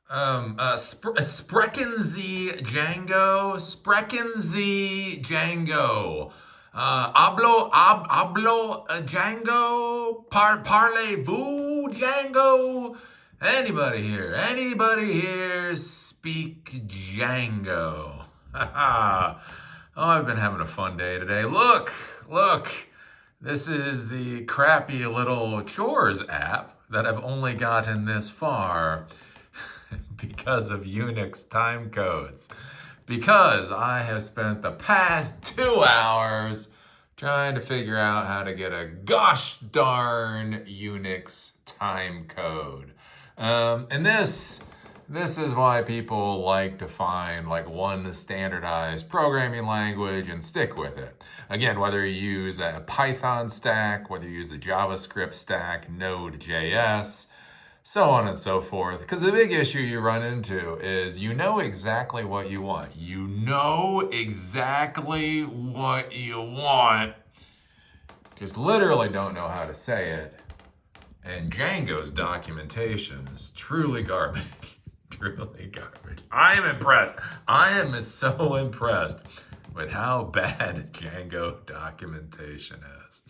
Sprechen Sie Django? Sprechen Sie Django? Hablo Django? Parlez-vous Django? Anybody here? Anybody here speak Django? Oh, I've been having a fun day today. Look. This is the crappy little chores app that I've only gotten this far because of Unix time codes. Because I have spent the past 2 hours trying to figure out how to get a gosh darn Unix time code. And this is why people like to find like one standardized programming language and stick with it. Again, whether you use a Python stack, whether you use the JavaScript stack, Node.js, so on and so forth. Because the big issue you run into is you know exactly what you want. You know exactly what you want. Just literally don't know how to say it. And Django's documentation is truly garbage. Truly garbage. I am impressed. I am so impressed with how bad Django documentation is.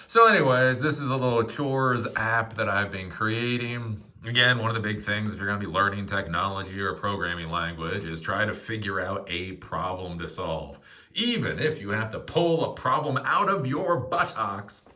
So anyways, this is a little chores app that I've been creating. Again, one of the big things if you're going to be learning technology or a programming language is try to figure out a problem to solve. Even if you have to pull a problem out of your buttocks,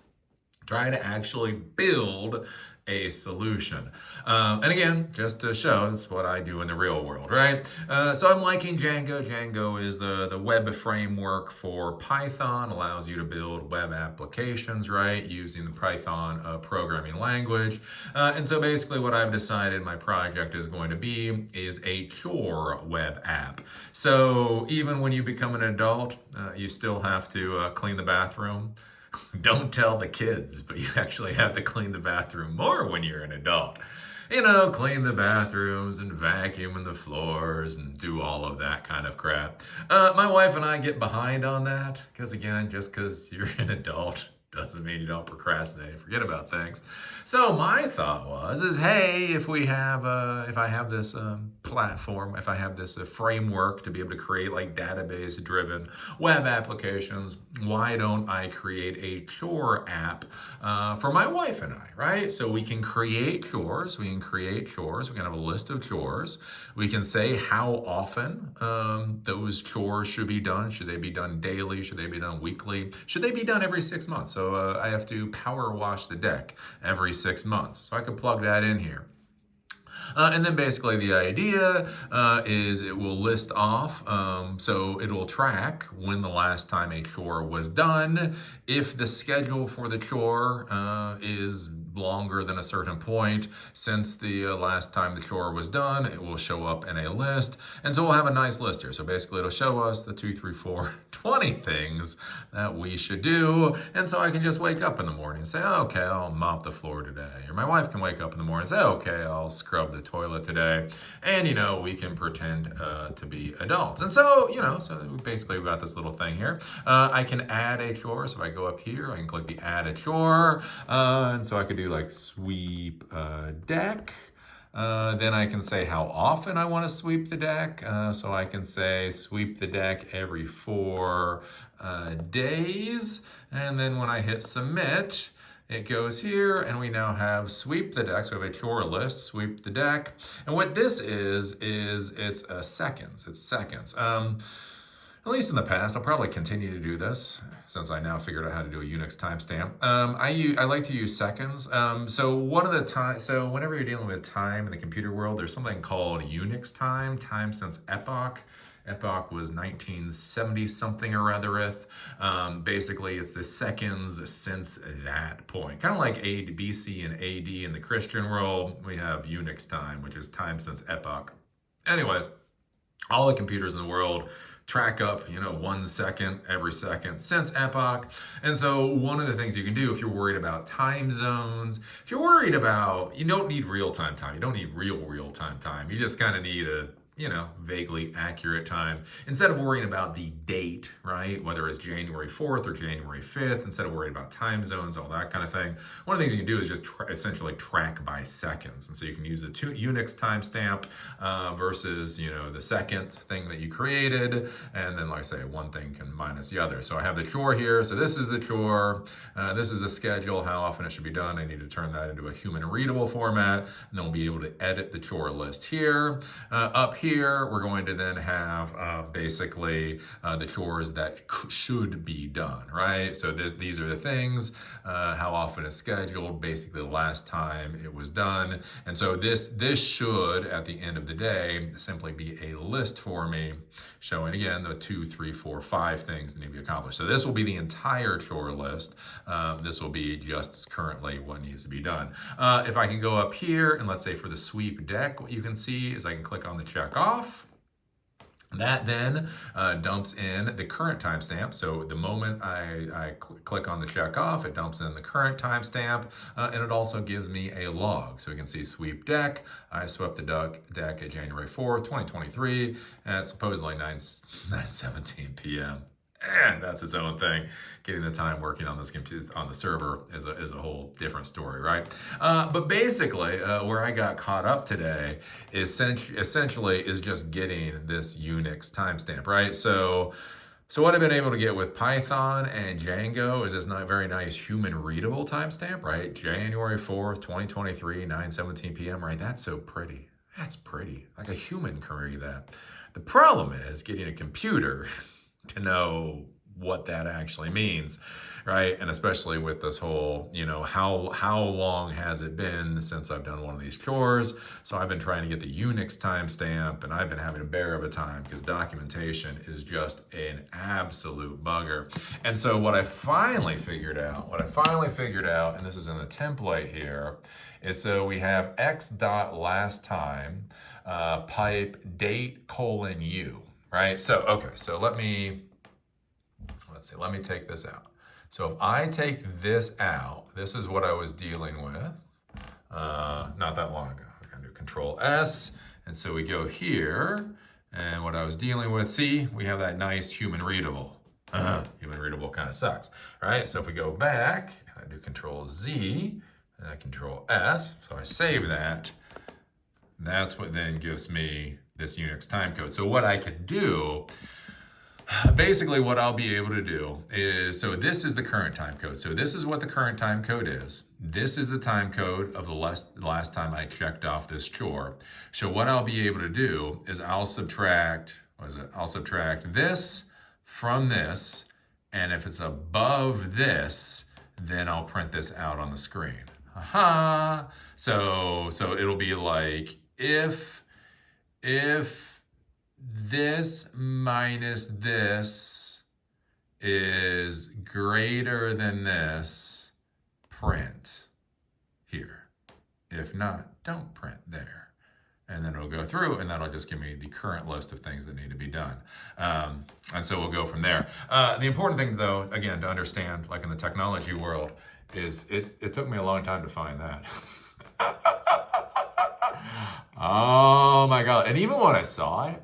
try to actually build a solution. And again, just to show, that's what I do in the real world, right? So I'm liking Django. Django is the web framework for Python, allows you to build web applications, right, using the Python programming language. And so basically what I've decided my project is going to be is a chore web app. So even when you become an adult, you still have to clean the bathroom. Don't tell the kids, but you actually have to clean the bathroom more when you're an adult. You know, clean the bathrooms and vacuum the floors and do all of that kind of crap. My wife and I get behind on that because, again, just because you're an adult doesn't mean you don't procrastinate, forget about things. So my thought is hey, if I have this platform, if I have this framework to be able to create like database-driven web applications, why don't I create a chore app for my wife and I, right? So we can create chores. We can have a list of chores. We can say how often those chores should be done. Should they be done daily? Should they be done weekly? Should they be done every 6 months? So I have to power wash the deck every 6 months. So I could plug that in here. And then basically the idea is it will list off, so it will track when the last time a chore was done. If the schedule for the chore is longer than a certain point since the last time the chore was done, it will show up in a list. And so we'll have a nice list here. So basically it'll show us the 2, 3, 4, 20 things that we should do. And so I can just wake up in the morning and say, oh, okay, I'll mop the floor today. Or my wife can wake up in the morning and say, okay, I'll scrub the toilet today. And, you know, we can pretend to be adults. And so, you know, so basically we've got this little thing here. I can add a chore. So if I go up here, I can click the add a chore. And so I could do like sweep deck. Then I can say how often I want to sweep the deck. So I can say sweep the deck every 4 days. And then when I hit submit, it goes here, and we now have sweep the deck. So we have a chore list, sweep the deck. And what this is it's seconds. It's seconds. At least in the past, I'll probably continue to do this since I now figured out how to do a Unix timestamp. I like to use seconds. So whenever you're dealing with time in the computer world, there's something called Unix time since epoch. Epoch was 1970 something or othereth. Basically, it's the seconds since that point. Kind of like BC and AD in the Christian world, we have Unix time, which is time since epoch. Anyways, all the computers in the world track up, 1 second every second since epoch. And so one of the things you can do if you're worried about time zones, if you're worried about, you don't need real-time time. You don't need real-time time. You just kind of need vaguely accurate time. Instead of worrying about the date, right, whether it's January 4th or January 5th, instead of worrying about time zones, all that kind of thing, one of the things you can do is just essentially track by seconds. And so you can use the Unix timestamp versus, the second thing that you created. And then, like I say, one thing can minus the other. So I have the chore here. So this is the chore. This is the schedule, how often it should be done. I need to turn that into a human readable format. And then we'll be able to edit the chore list here. Up here, we're going to then have basically the chores that should be done, right? So these are the things, how often it's scheduled, basically the last time it was done. And so this should, at the end of the day, simply be a list for me showing, again, the 2, 3, 4, 5 things that need to be accomplished. So this will be the entire chore list. This will be just currently what needs to be done. If I can go up here, and let's say for the sweep deck, what you can see is I can click on the check off. That then dumps in the current timestamp. So the moment I click on the check off, it dumps in the current timestamp, and it also gives me a log. So we can see sweep deck. I swept the deck at January 4th, 2023, at supposedly 9:17 p.m. That's its own thing. Getting the time working on this computer on the server is a whole different story, right? But basically, where I got caught up today is essentially is just getting this Unix timestamp, right? So what I've been able to get with Python and Django is this very nice human readable timestamp, right? January 4th, 2023, 9:17 p.m., right? That's so pretty. That's pretty. Like a human can read that. The problem is getting a computer to know what that actually means, right? And especially with this whole, how long has it been since I've done one of these chores? So I've been trying to get the Unix timestamp, and I've been having a bear of a time because documentation is just an absolute bugger. And so what I finally figured out, and this is in the template here, is so we have x.last time pipe date : u. Right? So, okay, so let me take this out. So if I take this out, this is what I was dealing with not that long ago. We're gonna do Control S, and so we go here, and what I was dealing with, see, we have that nice human readable. Human readable kind of sucks, right? So if we go back, and I do Control Z, and I Control S, so I save that, that's what then gives me this Unix timecode. So what I could do, basically what I'll be able to do is, so this is the current timecode. So this is what the current timecode is. This is the timecode of the last time I checked off this chore. So what I'll be able to do is I'll subtract this from this, and if it's above this, then I'll print this out on the screen. Aha! So it'll be like if this minus this is greater than this, print here. If not, don't print there. And then it'll go through, and that'll just give me the current list of things that need to be done. And so we'll go from there. The important thing, though, again, to understand, like in the technology world, is it took me a long time to find that. Oh my God. And even when I saw it,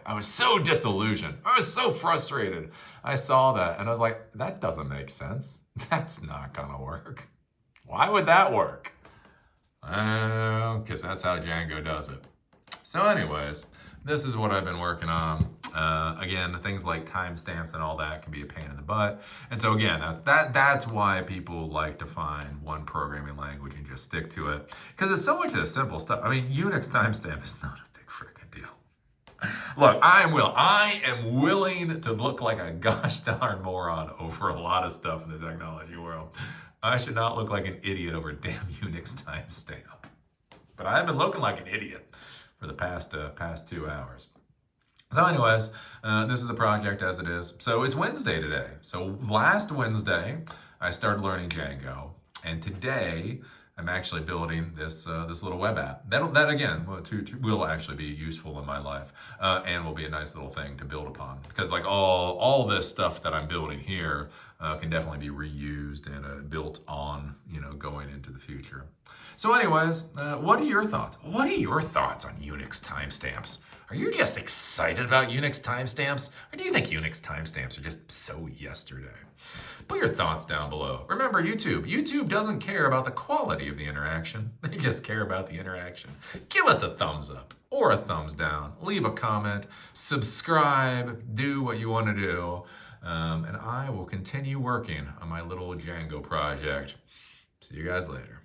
I was so disillusioned. I was so frustrated. I saw that and I was like, that doesn't make sense. That's not gonna work. Why would that work? Because that's how Django does it. So anyways, this is what I've been working on. Again, things like timestamps and all that can be a pain in the butt. And so again, that's why people like to find one programming language and just stick to it. Because it's so much of the simple stuff. I mean, Unix timestamp is not a big freaking deal. Look, I am willing to look like a gosh darn moron over a lot of stuff in the technology world. I should not look like an idiot over a damn Unix timestamp. But I've been looking like an idiot for the past 2 hours. So anyways, this is the project as it is. So it's Wednesday today. So last Wednesday, I started learning Django. And today, I'm actually building this little web app. That again will actually be useful in my life, and will be a nice little thing to build upon. Because like all this stuff that I'm building here can definitely be reused and built on, going into the future. So anyways, what are your thoughts? What are your thoughts on Unix timestamps? Are you just excited about Unix timestamps? Or do you think Unix timestamps are just so yesterday? Put your thoughts down below. Remember, YouTube doesn't care about the quality of the interaction. They just care about the interaction. Give us a thumbs up or a thumbs down. Leave a comment. Subscribe. Do what you want to do. And I will continue working on my little Django project. See you guys later.